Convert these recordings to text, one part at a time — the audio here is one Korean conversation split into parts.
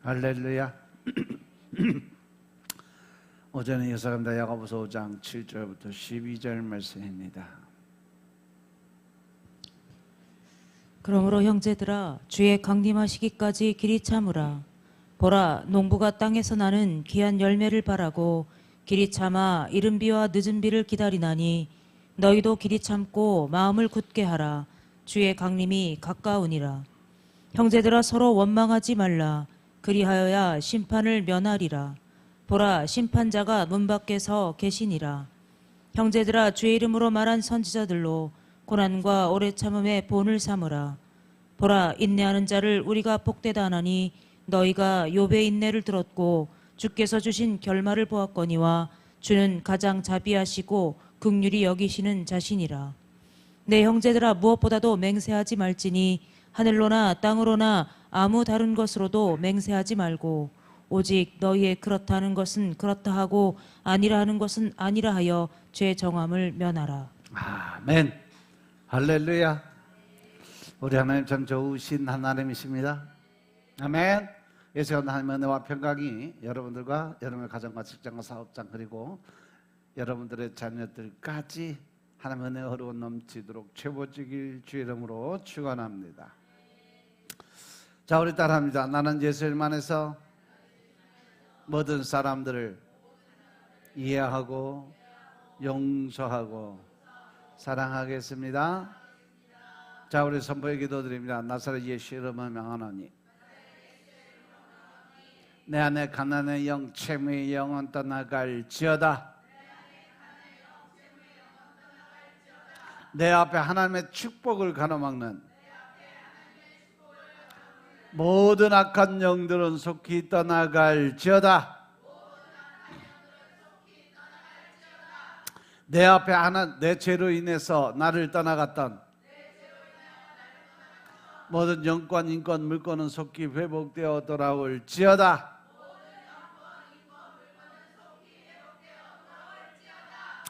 할렐루야. 오전에 이어서갑니다. 야고보서 5장 7절부터 12절 말씀입니다. 그러므로 형제들아 주의 강림하시기까지 길이 참으라. 보라, 농부가 땅에서 나는 귀한 열매를 바라고 길이 참아 이른 비와 늦은 비를 기다리나니 너희도 길이 참고 마음을 굳게 하라. 주의 강림이 가까우니라. 형제들아 서로 원망하지 말라. 그리하여야 심판을 면하리라. 보라, 심판자가 문 밖에서 계시니라. 형제들아 주의 이름으로 말한 선지자들로 고난과 오래 참음의 본을 삼으라. 보라, 인내하는 자를 우리가 복되다 하나니 너희가 욥의 인내를 들었고 주께서 주신 결말을 보았거니와 주는 가장 자비하시고 긍휼히 여기시는 자신이라. 내 형제들아 무엇보다도 맹세하지 말지니 하늘로나 땅으로나 아무 다른 것으로도 맹세하지 말고 오직 너희의 그렇다 는 것은 그렇다 하고 아니라 하는 것은 아니라 하여 죄 정함을 면하라. 아멘. 할렐루야. 우리 하나님 참 좋으신 하나님이십니다. 아멘. 예수 하나님의 은혜와 평강이 여러분들과 여러분의 가정과 직장과 사업장 그리고 여러분들의 자녀들까지 하나님의 은혜가 흐르고 넘치도록 채워지길 주의 이름으로 축원합니다. 자, 우리 따라합니다. 나는 예수님 안에서 모든 사람들을 이해하고 용서하고 사랑하겠습니다. 자, 우리 선포의 기도드립니다. 나사렛 예수 이름을 명하노니 내 안에 가난의 영, 채무의 영은 떠나갈지어다. 내 앞에 하나님의 축복을 가로막는 모든 악한 영들은 속히 떠나갈지어다. 내 앞에 내 죄로 인해서 나를 떠나갔던 모든 영권, 인권, 물권은 속히 회복되어 돌아올지어다.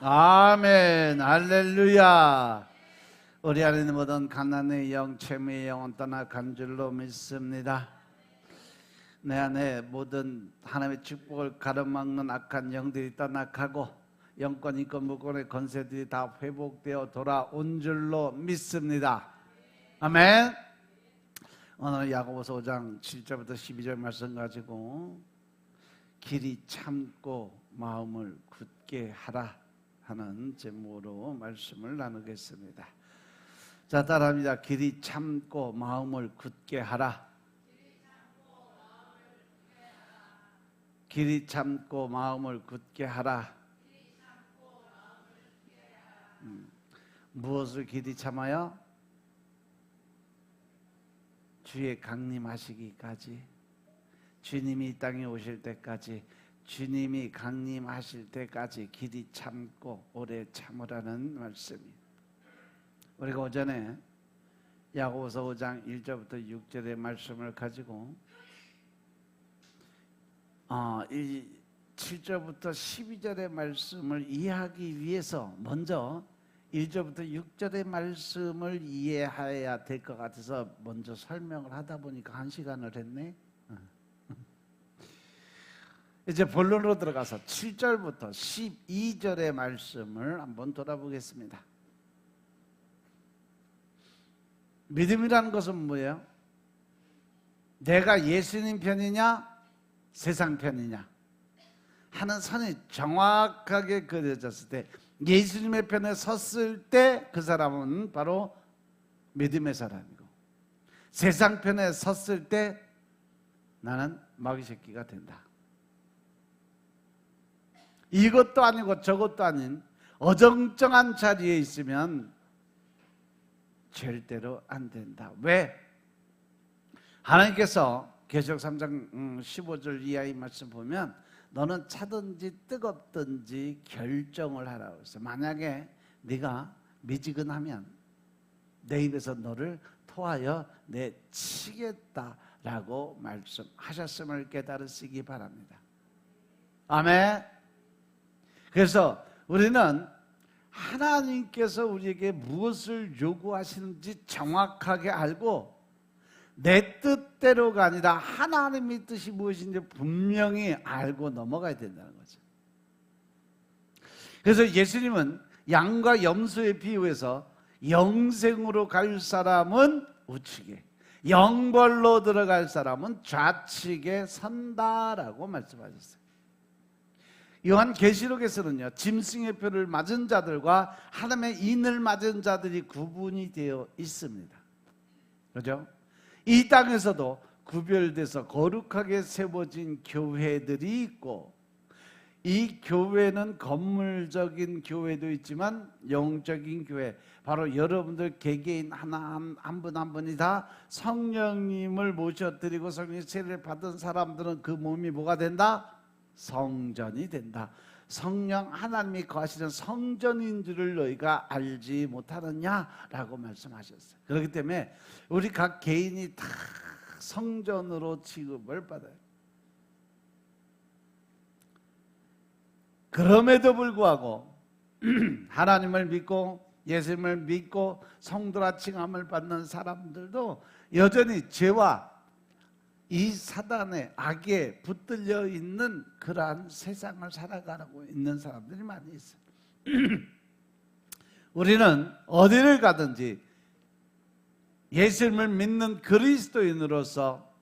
아멘. 할렐루야. 우리 안에 있는 모든 가난의 영, 채무의 영은 떠나간 줄로 믿습니다. 내 안에 모든 하나님의 축복을 가로막는 악한 영들이 떠나가고 영권, 인권, 물권의 권세들이 다 회복되어 돌아온 줄로 믿습니다. 아멘. 오늘 야고보서 5장 7절부터 12절 말씀 가지고 길이 참고 마음을 굳게 하라 하는 제목으로 말씀을 나누겠습니다. 자, 따라합니다. 길이 참고 마음을 굳게 하라. 길이 참고 마음을 굳게 하라. 무엇을 길이 참아요? 주의 강림하시기까지, 주님이 이 땅에 오실 때까지, 주님이 강림하실 때까지 길이 참고 오래 참으라는 말씀이에요. 우리가 오전에 야고보서 5장 1절부터 6절의 말씀을 가지고 7절부터 12절의 말씀을 이해하기 위해서 먼저 1절부터 6절의 말씀을 이해해야 될 것 같아서 먼저 설명을 하다 보니까 1시간을 했네. 이제 본론으로 들어가서 7절부터 12절의 말씀을 한번 돌아보겠습니다. 믿음이라는 것은 뭐예요? 내가 예수님 편이냐 세상 편이냐 하는 선이 정확하게 그려졌을 때, 예수님의 편에 섰을 때 그 사람은 바로 믿음의 사람이고, 세상 편에 섰을 때 나는 마귀 새끼가 된다. 이것도 아니고 저것도 아닌 어정쩡한 자리에 있으면 절대로 안 된다. 왜? 하나님께서 계시록 3장 15절 이하의 말씀 보면 너는 차든지 뜨겁든지 결정을 하라고 했어요. 만약에 네가 미지근하면 내 입에서 너를 토하여 내치겠다라고 말씀하셨음을 깨달으시기 바랍니다. 아멘. 그래서 우리는 하나님께서 우리에게 무엇을 요구하시는지 정확하게 알고 내 뜻대로가 아니라 하나님의 뜻이 무엇인지 분명히 알고 넘어가야 된다는 거죠. 그래서 예수님은 양과 염소에 비유해서 영생으로 갈 사람은 우측에, 영벌로 들어갈 사람은 좌측에 선다라고 말씀하셨어요. 요한계시록에서는요, 짐승의 표를 맞은 자들과 하나님의 인을 맞은 자들이 구분이 되어 있습니다. 그렇죠? 이 땅에서도 구별돼서 거룩하게 세워진 교회들이 있고, 이 교회는 건물적인 교회도 있지만 영적인 교회, 바로 여러분들 개개인 하나 한 분 한 분이 다 성령님을 모셔드리고 성령의 세례를 받은 사람들은 그 몸이 뭐가 된다? 성전이 된다. 성령 하나님이 거하시는 성전인 줄을 너희가 알지 못하느냐라고 말씀하셨어요. 그렇기 때문에 우리 각 개인이 다 성전으로 취급을 받아요. 그럼에도 불구하고 하나님을 믿고 예수님을 믿고 성도라 칭함을 받는 사람들도 여전히 죄와 이 사단의 악에 붙들려 있는 그러한 세상을 살아가고 있는 사람들이 많이 있어요. 우리는 어디를 가든지 예수님을 믿는 그리스도인으로서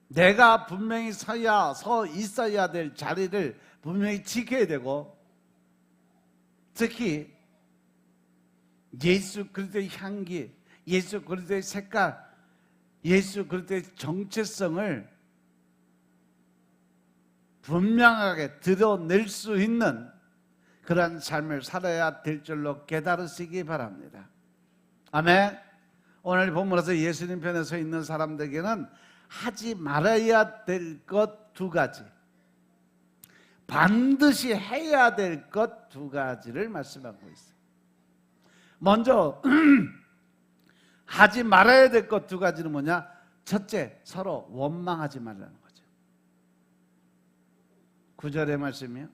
내가 분명히 서 있어야 될 자리를 분명히 지켜야 되고, 특히 예수 그리스도의 향기, 예수 그리스도의 색깔, 예수 그리스도의 정체성을 분명하게 드러낼 수 있는 그러한 삶을 살아야 될 줄로 깨달으시기 바랍니다. 아멘. 오늘 본문에서 예수님 편에 서 있는 사람들에게는 하지 말아야 될 것 두 가지, 반드시 해야 될 것 두 가지를 말씀하고 있어요. 먼저 하지 말아야 될 것 두 가지는 뭐냐? 첫째, 서로 원망하지 말라는 거죠. 9절의 말씀이요.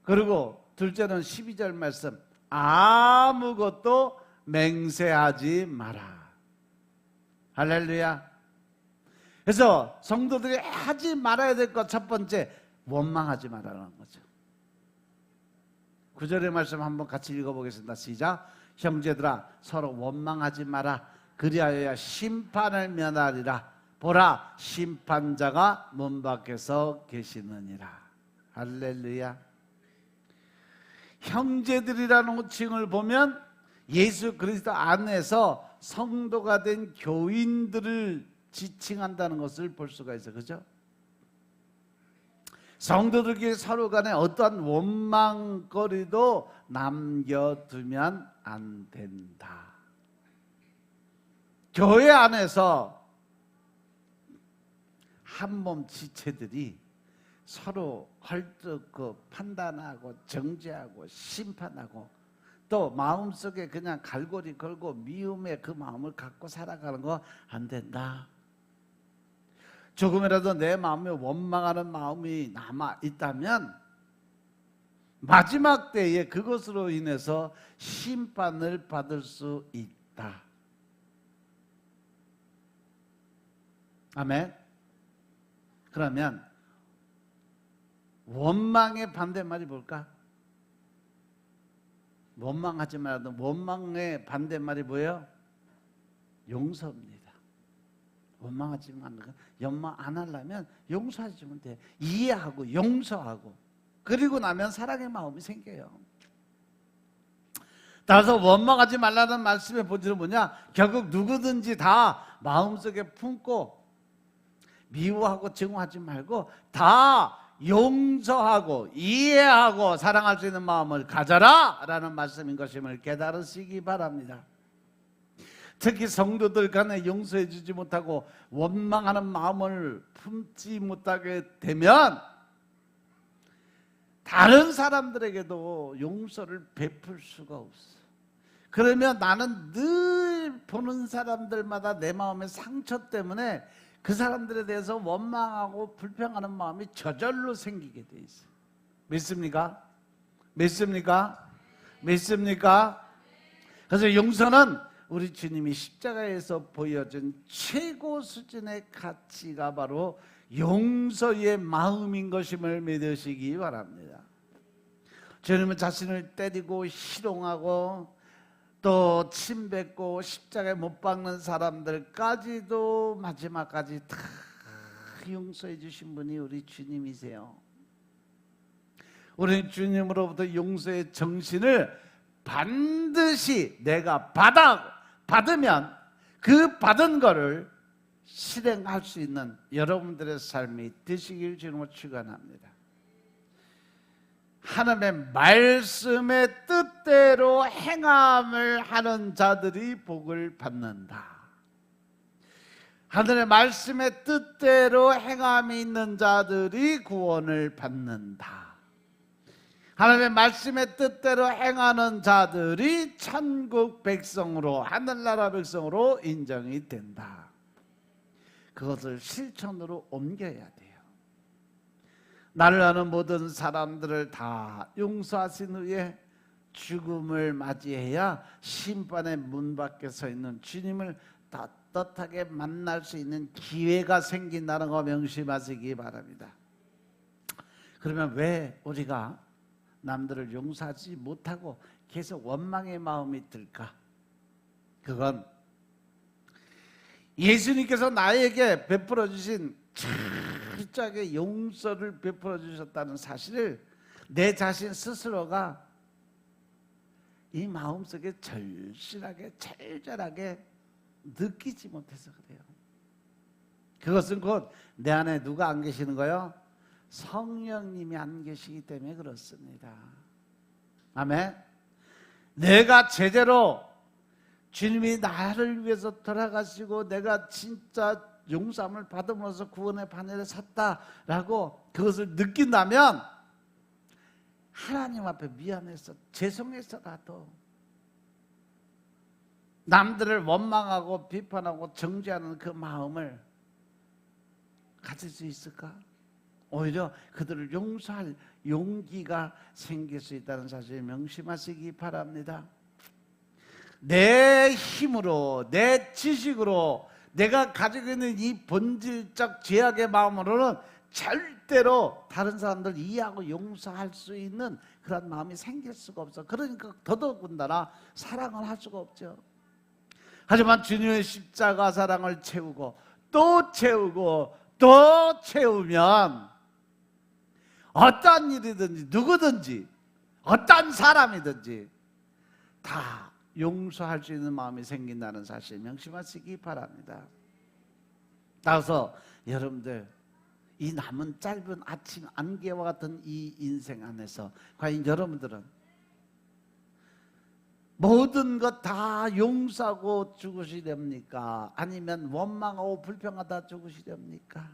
그리고 둘째는 12절 말씀, 아무것도 맹세하지 마라. 할렐루야. 그래서 성도들이 하지 말아야 될 것 첫 번째, 원망하지 말라는 거죠. 9절의 말씀 한번 같이 읽어보겠습니다. 시작. 형제들아, 서로 원망하지 마라. 그리하여야 심판을 면하리라. 보라, 심판자가 문 밖에서 계시느니라. 할렐루야. 형제들이라는 호칭을 보면 예수 그리스도 안에서 성도가 된 교인들을 지칭한다는 것을 볼 수가 있어요. 그죠? 성도들끼리 서로 간에 어떠한 원망거리도 남겨두면 안 된다. 교회 안에서 한몸 지체들이 서로 헐뜯고 판단하고 정죄하고 심판하고 또 마음속에 그냥 갈고리 걸고 미움의 그 마음을 갖고 살아가는 거 안 된다. 조금이라도 내 마음에 원망하는 마음이 남아 있다면 마지막 때에 그것으로 인해서 심판을 받을 수 있다. 아멘. 그러면 원망의 반대말이 뭘까? 원망하지 말아도 원망의 반대말이 뭐예요? 용서입니다. 원망하지 말고 원망 안 하려면 용서하시면 돼. 이해하고 용서하고 그리고 나면 사랑의 마음이 생겨요. 따라서 원망하지 말라는 말씀의 본질은 뭐냐? 결국 누구든지 다 마음속에 품고 미워하고 증오하지 말고 다 용서하고 이해하고 사랑할 수 있는 마음을 가져라 라는 말씀인 것임을 깨달으시기 바랍니다. 특히 성도들 간에 용서해 주지 못하고 원망하는 마음을 품지 못하게 되면 다른 사람들에게도 용서를 베풀 수가 없어. 그러면 나는 늘 보는 사람들마다 내 마음의 상처 때문에 그 사람들에 대해서 원망하고 불평하는 마음이 저절로 생기게 돼 있어요. 믿습니까? 믿습니까? 믿습니까? 그래서 용서는 우리 주님이 십자가에서 보여준 최고 수준의 가치가 바로 용서의 마음인 것임을 믿으시기 바랍니다. 주님은 자신을 때리고 희롱하고 또 침뱉고 십자가에 못 박는 사람들까지도 마지막까지 다 용서해 주신 분이 우리 주님이세요. 우리 주님으로부터 용서의 정신을 반드시 내가 받으면 그 받은 거를 실행할 수 있는 여러분들의 삶이 되시길 주님으로 축원합니다. 하나님의 말씀의 뜻대로 행함을 하는 자들이 복을 받는다. 하늘의 말씀의 뜻대로 행함이 있는 자들이 구원을 받는다. 하나님의 말씀의 뜻대로 행하는 자들이 천국 백성으로, 하늘나라 백성으로 인정이 된다. 그것을 실천으로 옮겨야 돼요. 나를 아는 모든 사람들을 다 용서하신 후에 죽음을 맞이해야 심판의 문 밖에 서 있는 주님을 떳떳하게 만날 수 있는 기회가 생긴다는 거 명심하시기 바랍니다. 그러면 왜 우리가 남들을 용서하지 못하고 계속 원망의 마음이 들까? 그건 예수님께서 나에게 베풀어 주신 철저하게 용서를 베풀어 주셨다는 사실을 내 자신 스스로가 이 마음속에 절실하게 절절하게 느끼지 못해서 그래요. 그것은 곧 내 안에 누가 안 계시는 거예요? 성령님이 안 계시기 때문에 그렇습니다. 아멘. 내가 제대로 주님이 나를 위해서 돌아가시고 내가 진짜 용서함을 받음으로써 구원의 반열에 섰다라고 그것을 느낀다면 하나님 앞에 미안해서 죄송해서라도 남들을 원망하고 비판하고 정죄하는 그 마음을 가질 수 있을까? 오히려 그들을 용서할 용기가 생길 수 있다는 사실을 명심하시기 바랍니다. 내 힘으로, 내 지식으로, 내가 가지고 있는 이 본질적 죄악의 마음으로는 절대로 다른 사람들 이해하고 용서할 수 있는 그런 마음이 생길 수가 없어. 그러니까 더더군다나 사랑을 할 수가 없죠. 하지만 주님의 십자가 사랑을 채우고 또 채우고 또 채우면 어떤 일이든지 누구든지 어떤 사람이든지 다 용서할 수 있는 마음이 생긴다는 사실 명심하시기 바랍니다. 따라서 여러분들 이 남은 짧은 아침 안개와 같은 이 인생 안에서 과연 여러분들은 모든 것 다 용서하고 죽으시렵니까? 아니면 원망하고 불평하다 죽으시렵니까?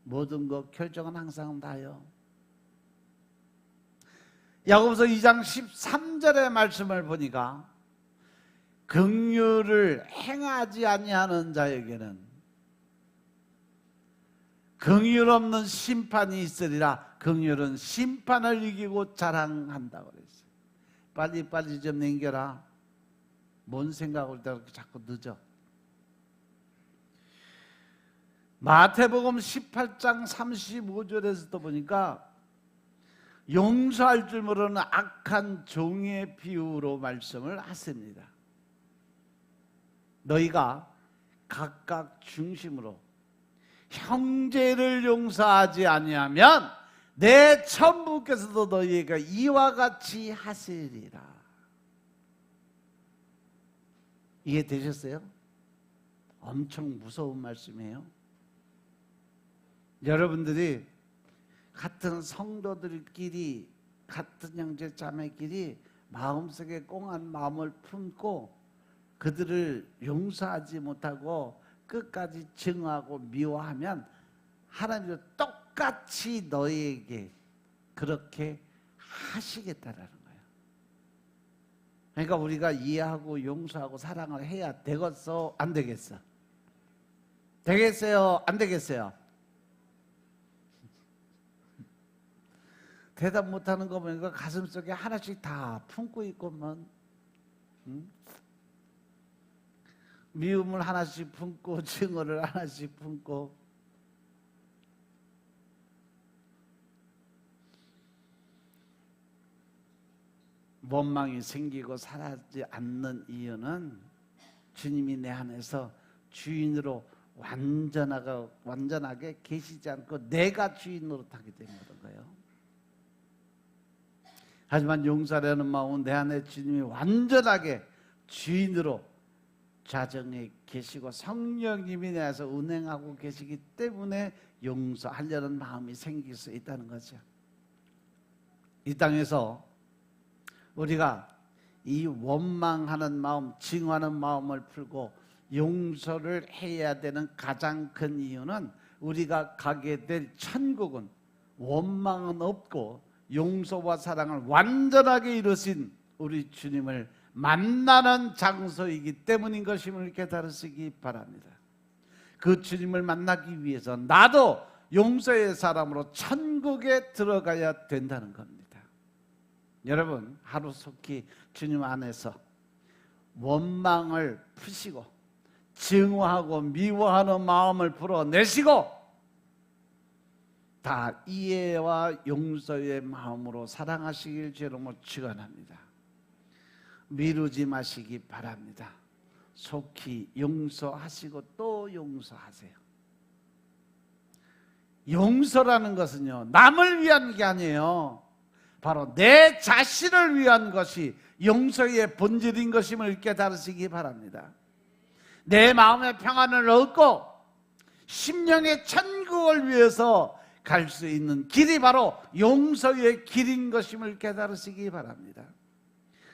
모든 것 결정은 항상 다요. 야고보서 2장 13절의 말씀을 보니까 긍휼을 행하지 아니하는 자에게는 긍휼 없는 심판이 있으리라. 긍휼은 심판을 이기고 자랑한다고 그랬어요. 빨리빨리 좀 남겨라. 뭔 생각을 그렇게 자꾸 늦어. 마태복음 18장 35절에서도 보니까 용서할 줄 모르는 악한 종의 비유로 말씀을 하십니다. 너희가 각각 중심으로 형제를 용서하지 아니하면 내 천부께서도 너희에게 이와 같이 하시리라. 이해되셨어요? 엄청 무서운 말씀이에요. 여러분들이 같은 성도들끼리 같은 형제 자매끼리 마음속에 꽁한 마음을 품고 그들을 용서하지 못하고 끝까지 증오하고 미워하면 하나님도 똑같이 너희에게 그렇게 하시겠다라는 거예요. 그러니까 우리가 이해하고 용서하고 사랑을 해야 되겠어? 안 되겠어? 되겠어요? 안 되겠어요? 대답 못하는 거 보니까 가슴속에 하나씩 다 품고 있고만 미움을 하나씩 품고 증오를 하나씩 품고 원망이 생기고 사라지지 않는 이유는 주님이 내 안에서 주인으로 완전하게 계시지 않고 내가 주인으로 타게 된 거예요. 하지만 용서하려는 마음은 내 안에 주님이 완전하게 주인으로 자정에 계시고 성령님이 내 안에서 운행하고 계시기 때문에 용서하려는 마음이 생길 수 있다는 거죠. 이 땅에서 우리가 이 원망하는 마음, 증오하는 마음을 풀고 용서를 해야 되는 가장 큰 이유는 우리가 가게 될 천국은 원망은 없고 용서와 사랑을 완전하게 이루신 우리 주님을 만나는 장소이기 때문인 것임을 깨달으시기 바랍니다. 그 주님을 만나기 위해서 나도 용서의 사람으로 천국에 들어가야 된다는 겁니다. 여러분, 하루속히 주님 안에서 원망을 푸시고 증오하고 미워하는 마음을 풀어내시고 다 이해와 용서의 마음으로 사랑하시길 주로 축원합니다. 미루지 마시기 바랍니다. 속히 용서하시고 또 용서하세요. 용서라는 것은요, 남을 위한 게 아니에요. 바로 내 자신을 위한 것이 용서의 본질인 것임을 깨달으시기 바랍니다. 내 마음의 평안을 얻고 심령의 천국을 위해서 갈 수 있는 길이 바로 용서의 길인 것임을 깨달으시기 바랍니다.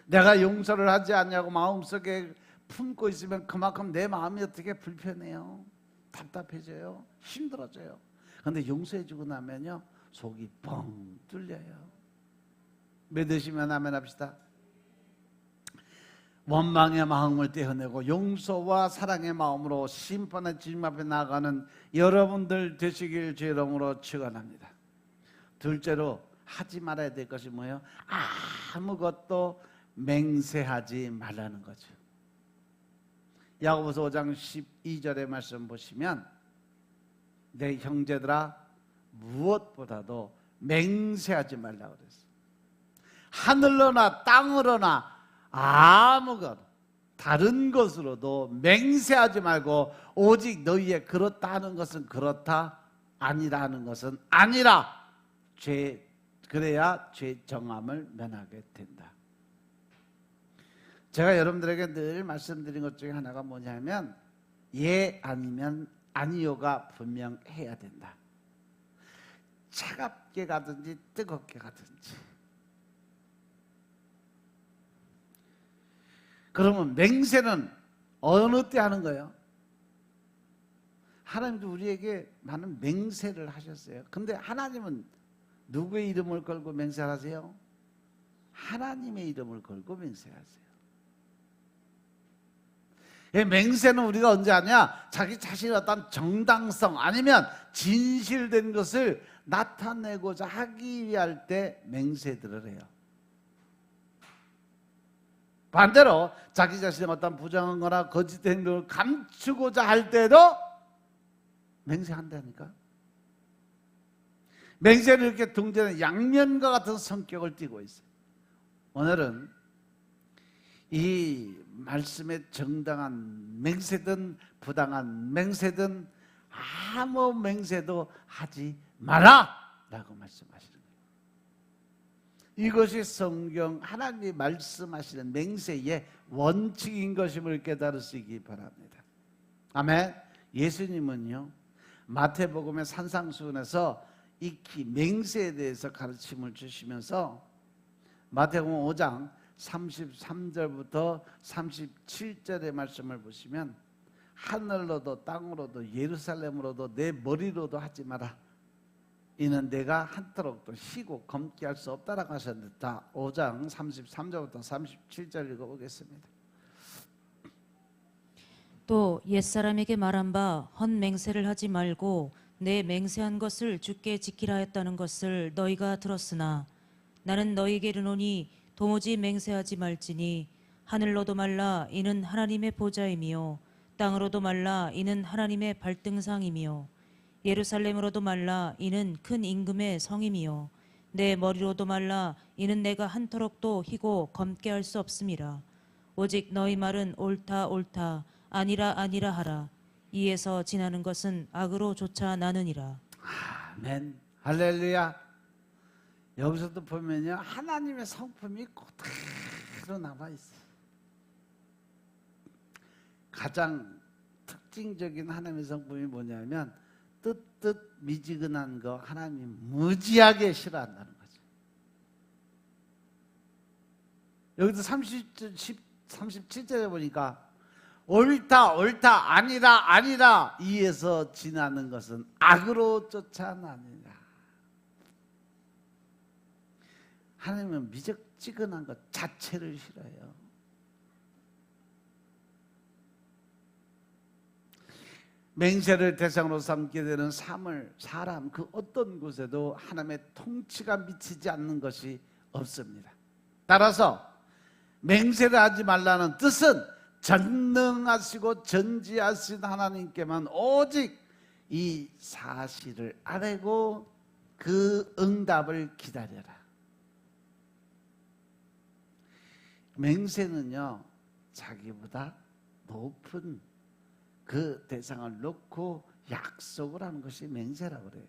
내가 용서를 하지 않냐고 마음속에 품고 있으면 그만큼 내 마음이 어떻게 불편해요, 답답해져요, 힘들어져요. 그런데 용서해주고 나면요, 속이 뻥 뚫려요. 믿으시면 아멘 합시다. 원망의 마음을 떼어내고 용서와 사랑의 마음으로 심판의 주님 앞에 나가는 여러분들 되시길 주 이름으로 축원합니다. 둘째로 하지 말아야 될 것이 뭐예요? 아무것도 맹세하지 말라는 거죠. 야고보서 5장 12절의 말씀 보시면 내 형제들아 무엇보다도 맹세하지 말라고 그랬어요. 하늘로나 땅으로나 아무것 다른 것으로도 맹세하지 말고 오직 너희의 그렇다 하는 것은 그렇다, 아니라 하는 것은 아니라, 그래야 죄 정함을 면하게 된다. 제가 여러분들에게 늘 말씀드린 것 중에 하나가 뭐냐면 예 아니면 아니요가 분명해야 된다. 차갑게 가든지 뜨겁게 가든지. 그러면 맹세는 어느 때 하는 거예요? 하나님도 우리에게 많은 맹세를 하셨어요. 근데 하나님은 누구의 이름을 걸고 맹세하세요? 하나님의 이름을 걸고 맹세하세요. 맹세는 우리가 언제 하냐? 자기 자신의 어떤 정당성 아니면 진실된 것을 나타내고자 하기 위할 때 맹세들을 해요. 반대로 자기 자신의 어떤 부정한 거나 거짓된 행동을 감추고자 할 때도 맹세한다니까. 맹세는 이렇게 동전의 양면과 같은 성격을 띠고 있어요. 오늘은 이 말씀의 정당한 맹세든 부당한 맹세든 아무 맹세도 하지 마라 라고 말씀하시는 거예요. 이것이 성경 하나님이 말씀하시는 맹세의 원칙인 것임을 깨달으시기 바랍니다. 아멘. 예수님은요, 마태복음의 산상수훈에서 익히 맹세에 대해서 가르침을 주시면서 마태복음 5장 33절부터 37절의 말씀을 보시면 하늘로도 땅으로도 예루살렘으로도 내 머리로도 하지 마라. 이는 내가 한터럭도 희고 검게 할 수 없다라고 하셨는데, 다 5장 33절부터 37절 읽어보겠습니다. 또 옛사람에게 말한 바 헛맹세를 하지 말고 내 맹세한 것을 주께 지키라 했다는 것을 너희가 들었으나 나는 너희에게 이르노니 도무지 맹세하지 말지니 하늘로도 말라. 이는 하나님의 보좌임이요 땅으로도 말라 이는 하나님의 발등상이며 예루살렘으로도 말라 이는 큰 임금의 성임이요 내 머리로도 말라 이는 내가 한터럭도 희고 검게 할 수 없음이라. 오직 너희 말은 옳다 옳다 아니라 아니라 하라. 이에서 지나는 것은 악으로 쫓아나느니라. 아멘. 할렐루야. 여기서도 보면요, 하나님의 성품이 그대로 남아 있어. 가장 특징적인 하나님의 성품이 뭐냐면 뜨뜻 미지근한 거 하나님이 무지하게 싫어한다는 거죠. 여기도 37절에 보니까 옳다 옳다 아니라 아니라 이에서 지나는 것은 악으로 쫓아나느니라. 하나님은 미적지근한 것 자체를 싫어해요. 맹세를 대상으로 삼게 되는 사람 그 어떤 곳에도 하나님의 통치가 미치지 않는 것이 없습니다. 따라서 맹세를 하지 말라는 뜻은 전능하시고 전지하신 하나님께만 오직 이 사실을 아뢰고 그 응답을 기다려라. 맹세는요, 자기보다 높은 그 대상을 놓고 약속을 하는 것이 맹세라고 그래요.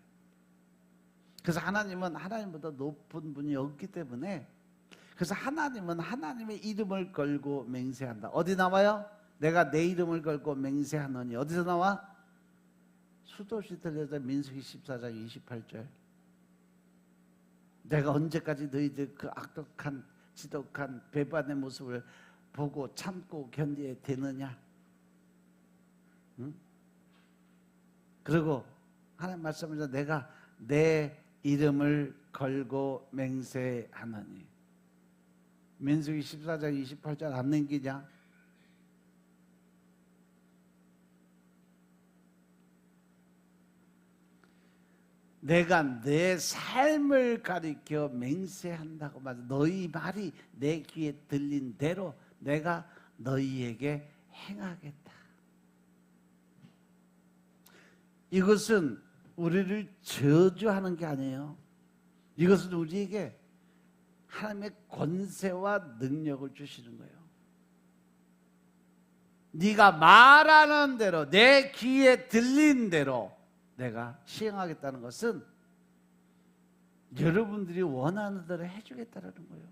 그래서 하나님은 하나님보다 높은 분이 없기 때문에, 그래서 하나님은 하나님의 이름을 걸고 맹세한다. 어디 나와요? 내가 내 이름을 걸고 맹세하노니. 어디서 나와? 수도없이 들려져 민수기 14장 28절. 내가 언제까지 너희들 그 악독한 지독한 배반의 모습을 보고 참고 견뎌야 되느냐? 응? 그리고 하나님 말씀하셔 내가 내 이름을 걸고 맹세하노니. 민수기 14장 28절 안 넘기냐? 내가 내 삶을 가리켜 맹세한다고 말해. 너희 말이 내 귀에 들린 대로 내가 너희에게 행하겠다. 이것은 우리를 저주하는 게 아니에요. 이것은 우리에게 하나님의 권세와 능력을 주시는 거예요. 네가 말하는 대로 내 귀에 들린 대로 내가 시행하겠다는 것은 여러분들이 원하는 대로 해주겠다는 거예요.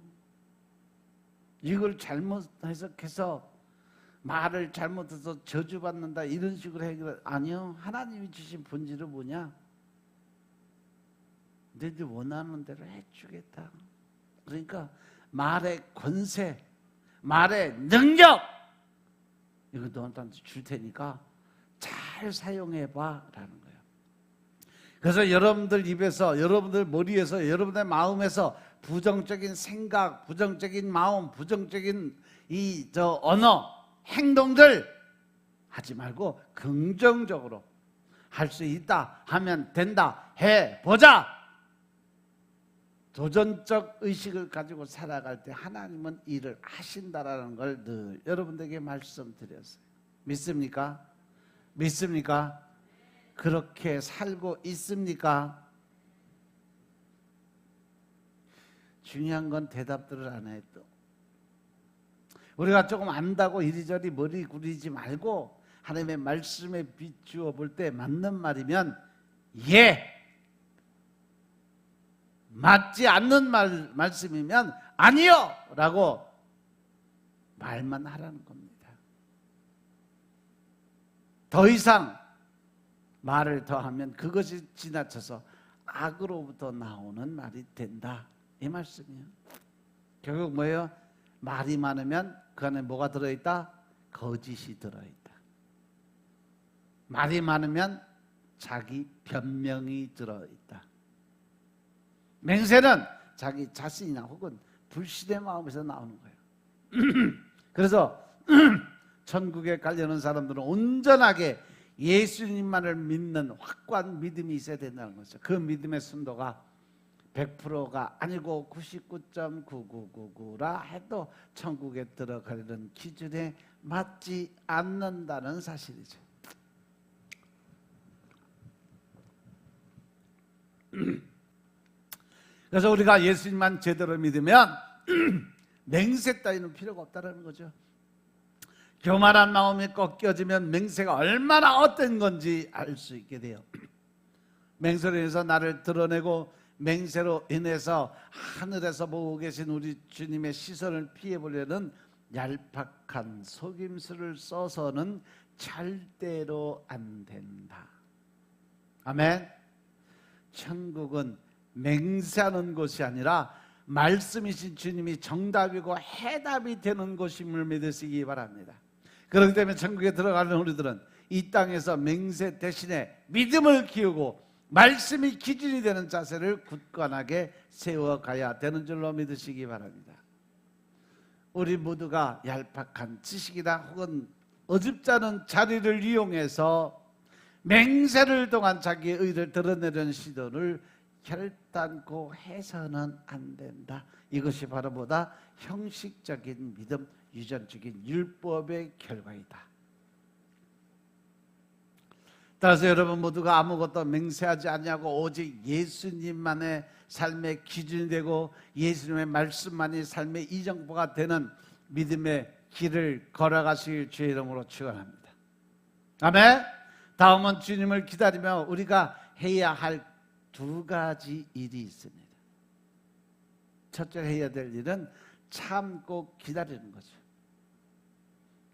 이걸 잘못 해석해서 말을 잘못해서 저주받는다 이런 식으로 해결 아니요. 하나님이 주신 본질은 뭐냐? 너희들 원하는 대로 해주겠다. 그러니까 말의 권세, 말의 능력 이거 너한테 줄 테니까 잘 사용해봐 라는 거예요. 그래서 여러분들 입에서, 여러분들 머리에서, 여러분의 마음에서 부정적인 생각, 부정적인 마음, 부정적인 언어, 행동들 하지 말고 긍정적으로 할 수 있다, 하면 된다, 해보자. 도전적 의식을 가지고 살아갈 때 하나님은 일을 하신다라는 걸 늘 여러분들에게 말씀드렸어요. 믿습니까? 믿습니까? 그렇게 살고 있습니까? 중요한 건 대답들을 안 해. 또 우리가 조금 안다고 이리저리 머리 굴리지 말고 하나님의 말씀에 비추어 볼 때 맞는 말이면 예, 맞지 않는 말씀이면 아니요 라고 말만 하라는 겁니다. 더 이상 말을 더하면 그것이 지나쳐서 악으로부터 나오는 말이 된다, 이 말씀이에요. 결국 뭐예요? 말이 많으면 그 안에 뭐가 들어있다? 거짓이 들어있다. 말이 많으면 자기 변명이 들어있다. 맹세는 자기 자신이나 혹은 불신의 마음에서 나오는 거예요. 그래서 천국에 가려는 사람들은 온전하게 예수님만을 믿는 확고한 믿음이 있어야 된다는 거죠. 그 믿음의 순도가 100%가 아니고 99.9999라 해도 천국에 들어가려는 기준에 맞지 않는다는 사실이죠. 그래서 우리가 예수님만 제대로 믿으면 맹세 따위는 필요가 없다는 거죠. 교만한 마음이 꺾여지면 맹세가 얼마나 어떤 건지 알 수 있게 돼요. 맹세로 인해서 나를 드러내고 맹세로 인해서 하늘에서 보고 계신 우리 주님의 시선을 피해보려는 얄팍한 속임수를 써서는 절대로 안 된다. 아멘. 천국은 맹세하는 곳이 아니라 말씀이신 주님이 정답이고 해답이 되는 곳임을 믿으시기 바랍니다. 그렇기 때문에 천국에 들어가는 우리들은 이 땅에서 맹세 대신에 믿음을 키우고 말씀이 기준이 되는 자세를 굳건하게 세워가야 되는 줄로 믿으시기 바랍니다. 우리 모두가 얄팍한 지식이나 혹은 어줍지 않은 자리를 이용해서 맹세를 통한 자기의 의를 드러내려는 시도를 결단코 해서는 안 된다. 이것이 바로 보다 형식적인 믿음, 유전적인 율법의 결과이다. 따라서 여러분 모두가 아무것도 맹세하지 아니하고 오직 예수님만의 삶의 기준이 되고 예수님의 말씀만이 삶의 이정보가 되는 믿음의 길을 걸어가실 주의 이름으로 축원합니다. 아멘. 다음은 주님을 기다리며 우리가 해야 할 두 가지 일이 있습니다. 첫째 해야 될 일은 참고 기다리는 거죠.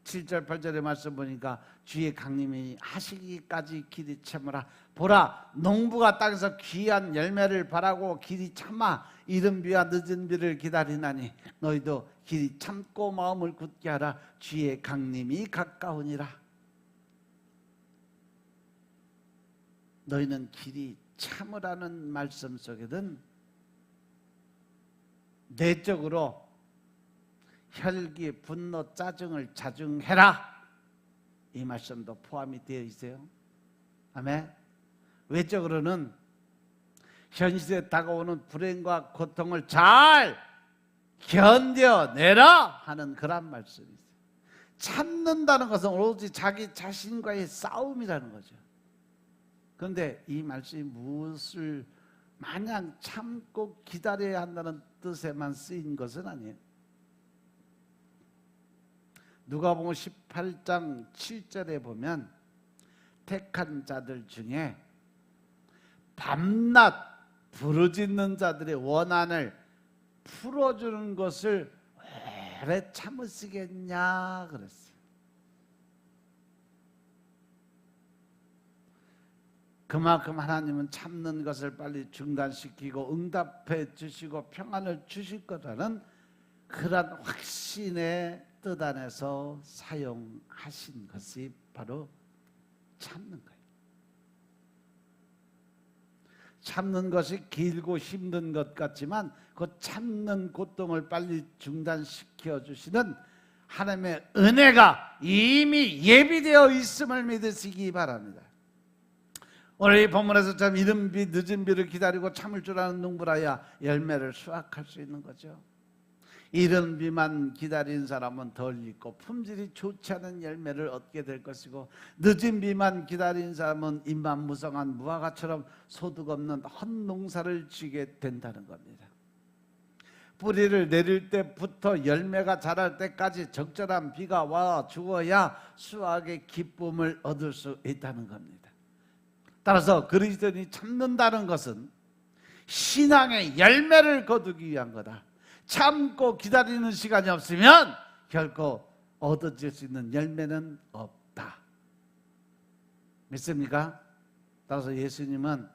7절 8절의 말씀 보니까 주의 강림이 하시기까지 길이 참으라. 보라 농부가 땅에서 귀한 열매를 바라고 길이 참아 이른 비와 늦은 비를 기다리나니 너희도 길이 참고 마음을 굳게 하라. 주의 강림이 가까우니라. 너희는 길이 참으라는 말씀 속에는 내적으로 혈기, 분노, 짜증을 자중해라. 이 말씀도 포함이 되어 있어요. 아멘. 외적으로는 현실에 다가오는 불행과 고통을 잘 견뎌내라 하는 그런 말씀이 있어요. 참는다는 것은 오로지 자기 자신과의 싸움이라는 거죠. 그런데 이 말씀이 무엇을 마냥 참고 기다려야 한다는 뜻에만 쓰인 것은 아니에요. 누가복음 18장 7절에 보면 택한 자들 중에 밤낮 부르짖는 자들의 원한을 풀어주는 것을 오래 참으시겠냐 그랬어요. 그만큼 하나님은 참는 것을 빨리 중단시키고 응답해 주시고 평안을 주실 거라는 그런 확신의 뜻 안에서 사용하신 것이 바로 참는 거예요. 참는 것이 길고 힘든 것 같지만 그 참는 고통을 빨리 중단시켜 주시는 하나님의 은혜가 이미 예비되어 있음을 믿으시기 바랍니다. 오늘 이 본문에서 참 이른 비 늦은 비를 기다리고 참을 줄 아는 농부라야 열매를 수확할 수 있는 거죠. 이른 비만 기다린 사람은 덜 익고 품질이 좋지 않은 열매를 얻게 될 것이고 늦은 비만 기다린 사람은 입만 무성한 무화과처럼 소득 없는 헛농사를 지게 된다는 겁니다. 뿌리를 내릴 때부터 열매가 자랄 때까지 적절한 비가 와 주어야 수확의 기쁨을 얻을 수 있다는 겁니다. 따라서 그리스도인이 참는다는 것은 신앙의 열매를 거두기 위한 거다. 참고 기다리는 시간이 없으면 결코 얻어질 수 있는 열매는 없다. 믿습니까? 따라서 예수님은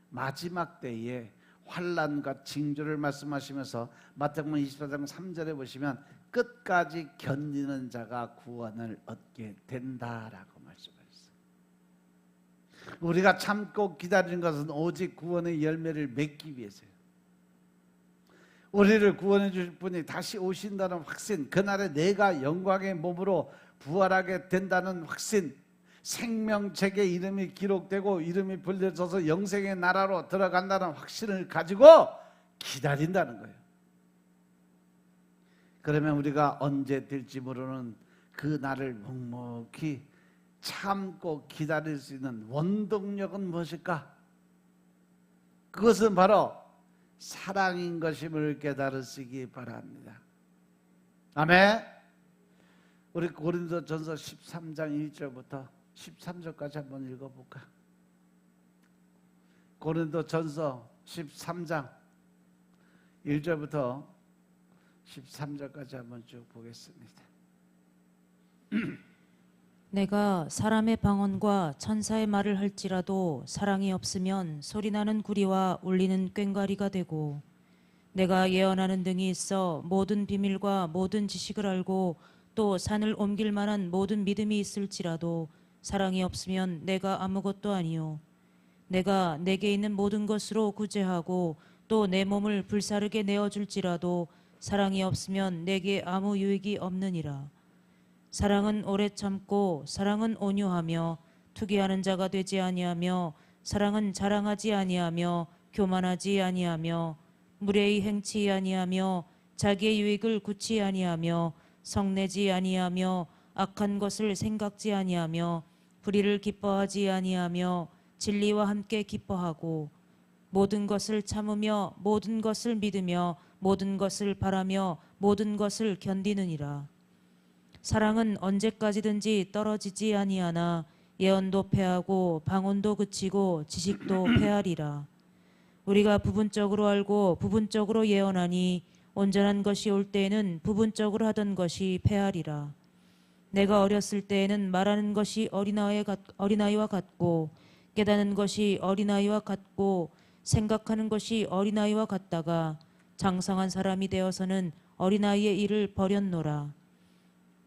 마지막 때에 환난과 징조를 말씀하시면서 마태복음 24장 3절에 보시면 끝까지 견디는 자가 구원을 얻게 된다라고 말씀하셨어요. 우리가 참고 기다리는 것은 오직 구원의 열매를 맺기 위해서요. 우리를 구원해 주실 분이 다시 오신다는 확신, 그날에 내가 영광의 몸으로 부활하게 된다는 확신, 생명책에 이름이 기록되고 이름이 불려져서 영생의 나라로 들어간다는 확신을 가지고 기다린다는 거예요. 그러면 우리가 언제 될지 모르는 그 날을 묵묵히 참고 기다릴 수 있는 원동력은 무엇일까? 그것은 바로 사랑인 것임을 깨달으시기 바랍니다. 아멘. 우리 고린도전서 13장 1절부터 13절까지 한번 읽어볼까? 고린도전서 13장 1절부터 13절까지 한번 쭉 보겠습니다. 내가 사람의 방언과 천사의 말을 할지라도 사랑이 없으면 소리나는 구리와 울리는 꽹과리가 되고, 내가 예언하는 등이 있어 모든 비밀과 모든 지식을 알고 또 산을 옮길 만한 모든 믿음이 있을지라도 사랑이 없으면 내가 아무것도 아니요, 내가 내게 있는 모든 것으로 구제하고 또 내 몸을 불사르게 내어줄지라도 사랑이 없으면 내게 아무 유익이 없느니라. 사랑은 오래 참고 사랑은 온유하며 투기하는 자가 되지 아니하며 사랑은 자랑하지 아니하며 교만하지 아니하며 무례히 행치 아니하며 자기의 유익을 굳이 아니하며 성내지 아니하며 악한 것을 생각지 아니하며 불의를 기뻐하지 아니하며 진리와 함께 기뻐하고 모든 것을 참으며 모든 것을 믿으며 모든 것을 바라며 모든 것을 견디느니라. 사랑은 언제까지든지 떨어지지 아니하나 예언도 패하고 방언도 그치고 지식도 패하리라. 우리가 부분적으로 알고 부분적으로 예언하니 온전한 것이 올 때에는 부분적으로 하던 것이 패하리라. 내가 어렸을 때에는 말하는 것이 어린아이와 같고 깨닫는 것이 어린아이와 같고 생각하는 것이 어린아이와 같다가 장성한 사람이 되어서는 어린아이의 일을 버렸노라.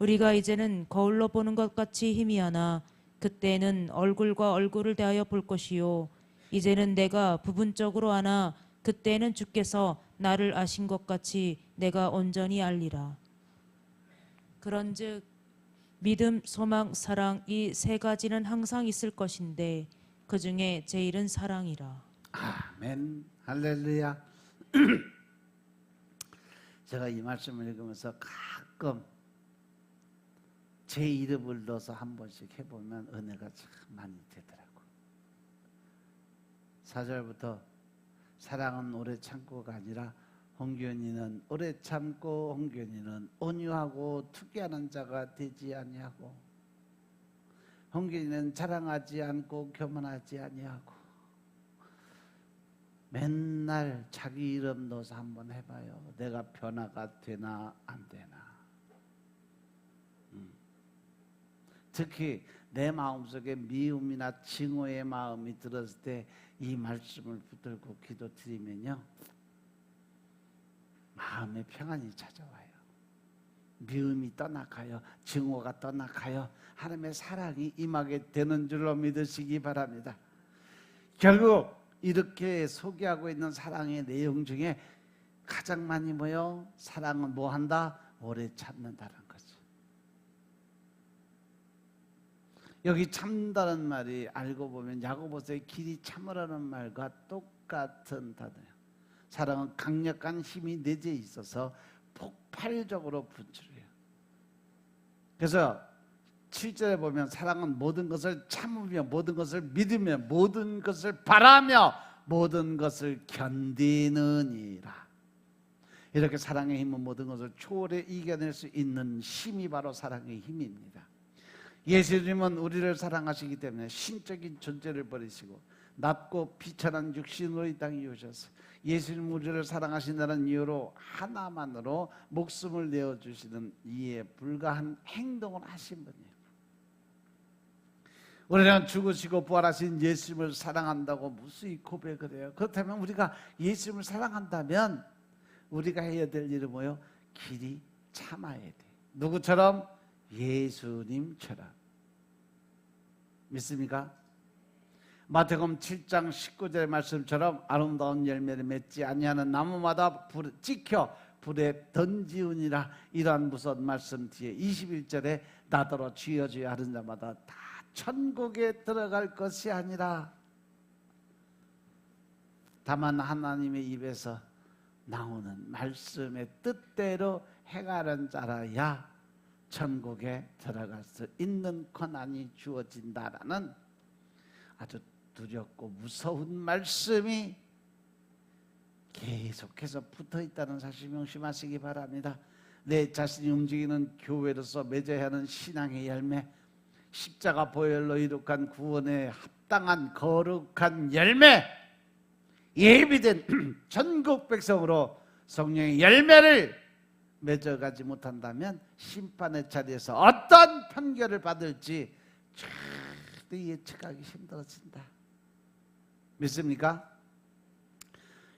우리가 이제는 거울로 보는 것 같이 희미하나 그때는 얼굴과 얼굴을 대하여 볼 것이요, 이제는 내가 부분적으로 아나 그때는 주께서 나를 아신 것 같이 내가 온전히 알리라. 그런즉 믿음, 소망, 사랑 이 세 가지는 항상 있을 것인데 그 중에 제일은 사랑이라. 아멘. 할렐루야. 제가 이 말씀을 읽으면서 가끔 제 이름을 넣어서 한 번씩 해보면 은혜가 참 많이 되더라고. 4절부터 사랑은 오래 참고가 아니라 홍균이는 오래 참고 홍균이는 온유하고 투기하는 자가 되지 아니하고 홍균이는 자랑하지 않고 교만하지 아니하고. 맨날 자기 이름 넣어서 한번 해봐요. 내가 변화가 되나 안 되나. 특히 내 마음속에 미움이나 증오의 마음이 들었을 때 이 말씀을 붙들고 기도드리면요, 마음의 평안이 찾아와요. 미움이 떠나가요. 증오가 떠나가요. 하나님의 사랑이 임하게 되는 줄로 믿으시기 바랍니다. 결국 이렇게 소개하고 있는 사랑의 내용 중에 가장 많이 뭐요? 사랑은 뭐 한다? 오래 참는다는 거죠. 여기 참다는 말이 알고 보면 야고보서의 길이 참으라는 말과 똑같은 단어예요. 사랑은 강력한 힘이 내재해 있어서 폭발적으로 분출해요. 그래서 7절에 보면 사랑은 모든 것을 참으며 모든 것을 믿으며 모든 것을 바라며 모든 것을 견디느니라. 이렇게 사랑의 힘은 모든 것을 초월해 이겨낼 수 있는 힘이 바로 사랑의 힘입니다. 예수님은 우리를 사랑하시기 때문에 신적인 존재를 버리시고 낮고 비천한 육신으로 이 땅에 오셔서 예수님 우리를 사랑하신다는 이유로 하나만으로 목숨을 내어주시는 이에 불과한 행동을 하신 분이에요. 우리는 죽으시고 부활하신 예수님을 사랑한다고 무수히 고백을 해요. 그렇다면 우리가 예수님을 사랑한다면 우리가 해야 될 일은 뭐예요? 길이 참아야 돼. 누구처럼? 예수님처럼. 믿습니까? 마태복음 7장 19절의 말씀처럼 아름다운 열매를 맺지 아니하는 나무마다 찍혀 불에 던지우니라. 이러한 무서운 말씀 뒤에 21절에 나더러 주여 주여 하는 자마다 다 천국에 들어갈 것이 아니라 다만 하나님의 입에서 나오는 말씀의 뜻대로 행하는 자라야 천국에 들어갈 수 있는 권한이 주어진다라는 아주 두렵고 무서운 말씀이 계속해서 붙어있다는 사실 명심하시기 바랍니다. 내 자신이 움직이는 교회로서 맺어야 하는 신앙의 열매, 십자가 보혈로 이룩한 구원에 합당한 거룩한 열매, 예비된 전국 백성으로 성령의 열매를 맺어가지 못한다면 심판의 자리에서 어떤 판결을 받을지 절대 예측하기 힘들어진다. 믿습니까?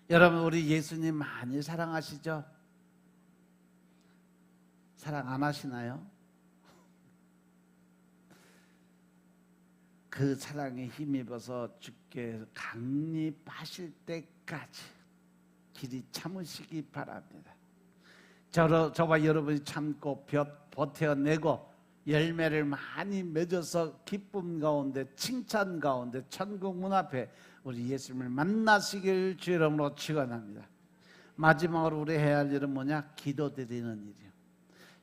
여러분, 우리 예수님 많이 사랑하시죠? 사랑 안 하시나요? 그 사랑에 힘입어서 주께 강림하실 때까지 길이 참으시기 바랍니다. 저와 여러분이 참고 버텨내고 열매를 많이 맺어서 기쁨 가운데, 칭찬 가운데 천국 문 앞에 우리 예수님을 만나시길 주 이름으로 축원합니다. 마지막으로 우리 해야 할 일은 뭐냐? 기도드리는 일이요.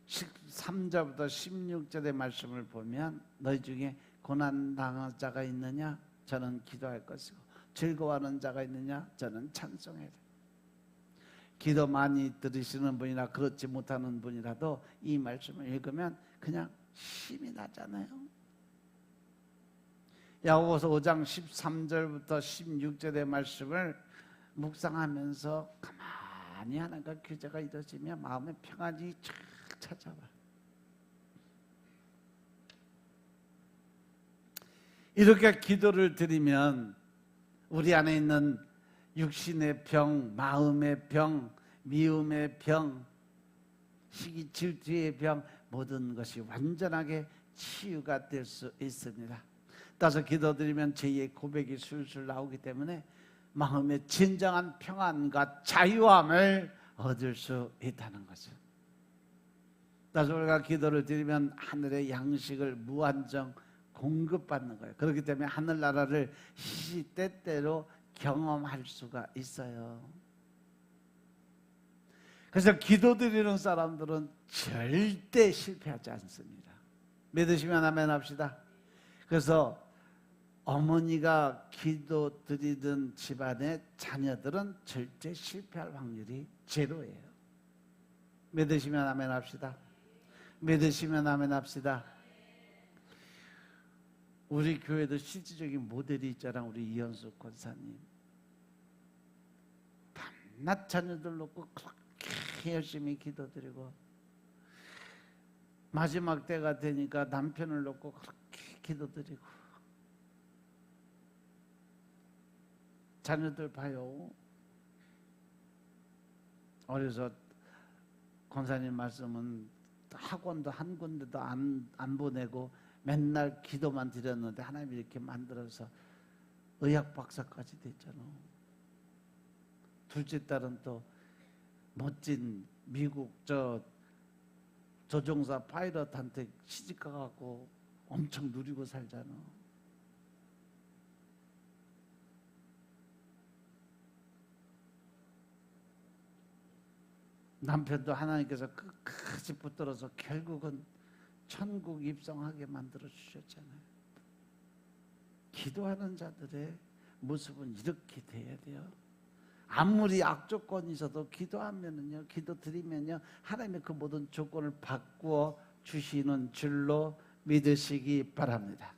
13절부터 16절의 말씀을 보면 너희 중에 고난당한 자가 있느냐? 저는 기도할 것이고 즐거워하는 자가 있느냐? 저는 찬송해야 돼. 기도 많이 들으시는 분이나 그렇지 못하는 분이라도 이 말씀을 읽으면 그냥 힘이 나잖아요. 야고보서 5장 13절부터 16절의 말씀을 묵상하면서 가만히 하나님과 교제가 이루어지면 마음의 평안이 쫙 찾아와. 이렇게 기도를 드리면 우리 안에 있는 육신의 병, 마음의 병, 미움의 병, 시기 질투의 병, 모든 것이 완전하게 치유가 될 수 있습니다. 따라서 기도드리면 제2의 고백이 술술 나오기 때문에 마음의 진정한 평안과 자유함을 얻을 수 있다는 거죠. 따라서 우리가 기도를 드리면 하늘의 양식을 무한정 공급받는 거예요. 그렇기 때문에 하늘나라를 시시때때로 경험할 수가 있어요. 그래서 기도드리는 사람들은 절대 실패하지 않습니다. 믿으시면 아멘 합시다. 그래서 어머니가 기도드리던 집안의 자녀들은 절대 실패할 확률이 제로예요. 믿으시면 아멘 합시다. 믿으시면 아멘 합시다. 우리 교회도 실질적인 모델이 있잖아. 우리 이현숙 권사님. 밤낮 자녀들 놓고 그렇게 열심히 기도드리고 마지막 때가 되니까 남편을 놓고 그렇게 기도드리고 자녀들 봐요. 어려서 권사님 말씀은 학원도 한 군데도 안 보내고 맨날 기도만 드렸는데 하나님이 이렇게 만들어서 의학 박사까지 됐잖아. 둘째 딸은 또 멋진 미국 조종사 파일럿한테 시집가갖고 엄청 누리고 살잖아. 남편도 하나님께서 끝까지 붙들어서 결국은 천국 입성하게 만들어 주셨잖아요. 기도하는 자들의 모습은 이렇게 돼야 돼요. 아무리 악조건이 있어도 기도하면은요, 기도 드리면요, 하나님의 그 모든 조건을 바꾸어 주시는 줄로 믿으시기 바랍니다.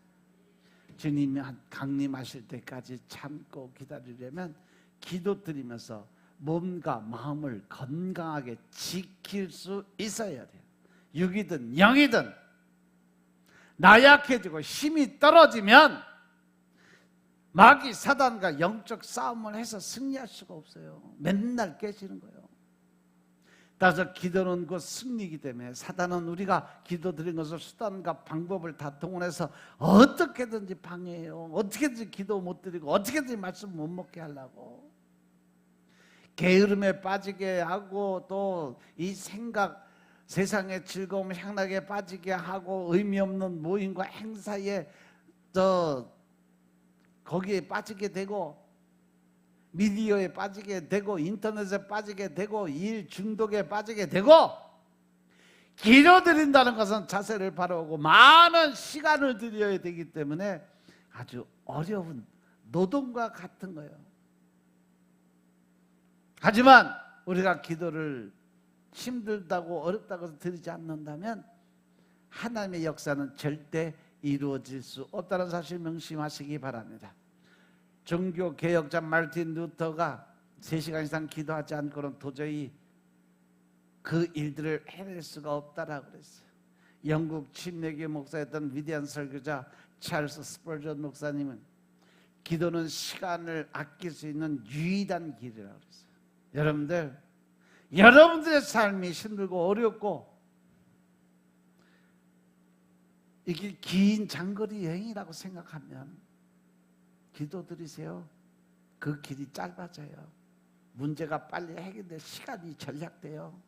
주님이 강림하실 때까지 참고 기다리려면 기도 드리면서 몸과 마음을 건강하게 지킬 수 있어야 돼요. 육이든 영이든 나약해지고 힘이 떨어지면 마귀 사단과 영적 싸움을 해서 승리할 수가 없어요. 맨날 깨지는 거예요. 따라서 기도는 그 승리이기 때문에 사단은 우리가 기도드린 것을 수단과 방법을 다 동원해서 어떻게든지 방해해요. 어떻게든지 기도 못 드리고 어떻게든지 말씀 못 먹게 하려고 게으름에 빠지게 하고 또 이 생각 세상의 즐거움을 향락에 빠지게 하고 의미 없는 모임과 행사에 거기에 빠지게 되고 미디어에 빠지게 되고 인터넷에 빠지게 되고 일 중독에 빠지게 되고 기도드린다는 것은 자세를 바로하고 많은 시간을 들여야 되기 때문에 아주 어려운 노동과 같은 거예요. 하지만 우리가 기도를 힘들다고 어렵다고 해서 드리지 않는다면 하나님의 역사는 절대 이루어질 수 없다는 사실 명심하시기 바랍니다. 종교 개혁자 마르틴 루터가 3시간 이상 기도하지 않고는 도저히 그 일들을 해낼 수가 없다라고 그랬어요. 영국 침례교 목사였던 위대한 설교자 찰스 스펄전 목사님은 기도는 시간을 아낄 수 있는 유일한 길이라고 그랬어요. 여러분들의 삶이 힘들고 어렵고 이게 긴 장거리 여행이라고 생각하면 기도드리세요. 그 길이 짧아져요. 문제가 빨리 해결될 시간이 전략돼요.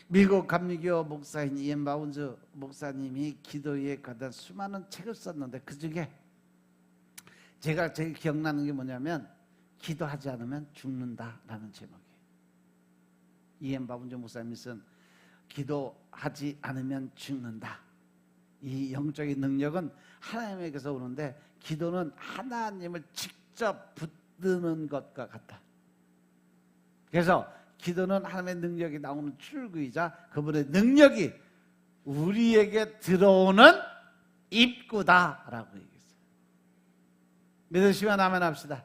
미국 감리교 목사인 이엔 바운즈 목사님이 기도에 관한 수많은 책을 썼는데 그 중에 제가 제일 기억나는 게 뭐냐면 기도하지 않으면 죽는다라는 제목이에요. 이엔 바운즈 목사님이 쓴 기도하지 않으면 죽는다. 이 영적인 능력은 하나님에게서 오는데 기도는 하나님을 직접 붙드는 것과 같다. 그래서 기도는 하나님의 능력이 나오는 출구이자 그분의 능력이 우리에게 들어오는 입구다라고 얘기했어요. 믿으시면 아멘 합시다.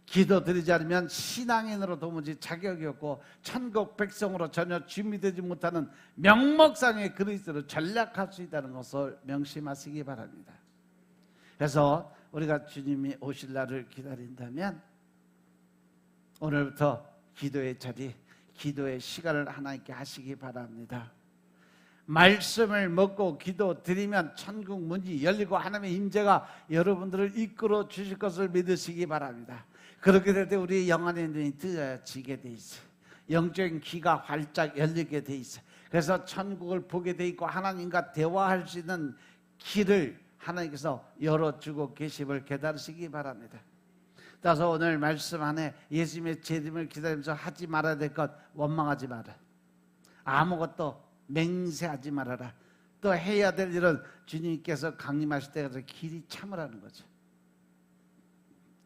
기도 드리지 않으면 신앙인으로 도무지 자격이 없고 천국 백성으로 전혀 준비되지 못하는 명목상의 그리스도로 전락할 수 있다는 것을 명심하시기 바랍니다. 그래서 우리가 주님이 오실 날을 기다린다면 오늘부터 기도의 자리, 기도의 시간을 하나님께 하시기 바랍니다. 말씀을 먹고 기도 드리면 천국 문이 열리고 하나님의 임재가 여러분들을 이끌어 주실 것을 믿으시기 바랍니다. 그렇게 될 때 우리 영안의 눈이 뜨여지게 돼 있어요. 영적인 귀가 활짝 열리게 돼 있어요. 그래서 천국을 보게 돼 있고 하나님과 대화할 수 있는 길을 하나님께서 열어주고 계심을 깨달으시기 바랍니다. 따라서 오늘 말씀 안에 예수님의 재림을 기다리면서 하지 말아야 될 것 원망하지 마라. 아무것도 맹세하지 말아라. 또 해야 될 일은 주님께서 강림하실 때까지 길이 참으라는 거죠.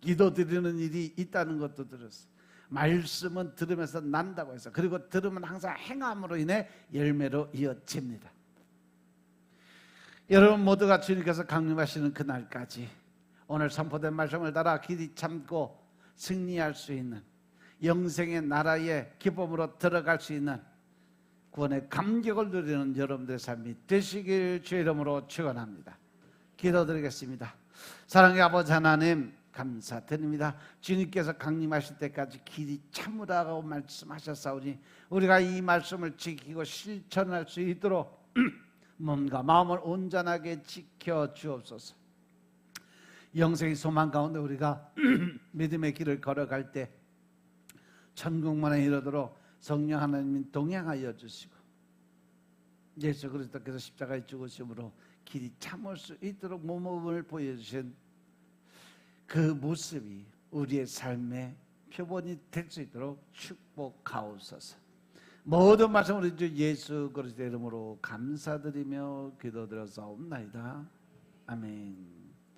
기도 드리는 일이 있다는 것도 들었어요. 말씀은 들으면서 난다고 해서, 그리고 들으면 항상 행함으로 인해 열매로 이어집니다. 여러분 모두가 주님께서 강림하시는 그날까지 오늘 선포된 말씀을 따라 길이 참고 승리할 수 있는 영생의 나라의 기쁨으로 들어갈 수 있는 구원의 감격을 누리는 여러분들의 삶이 되시길 주의 이름으로 축원합니다. 기도드리겠습니다. 사랑의 아버지 하나님 감사드립니다. 주님께서 강림하실 때까지 길이 참으라고 말씀하셨사오니 우리가 이 말씀을 지키고 실천할 수 있도록 몸과 마음을 온전하게 지켜 주옵소서. 영생의 소망 가운데 우리가 믿음의 길을 걸어갈 때 천국만에 이르도록 성령 하나님이 동행하여 주시고 예수 그리스도께서 십자가에 죽으심으로 길이 참을 수 있도록 몸을 보여주신 그 모습이 우리의 삶의 표본이 될 수 있도록 축복하옵소서. 모든 말씀 우리 주 예수 그리스도의 이름으로 감사드리며 기도드려사옵나이다. 아멘.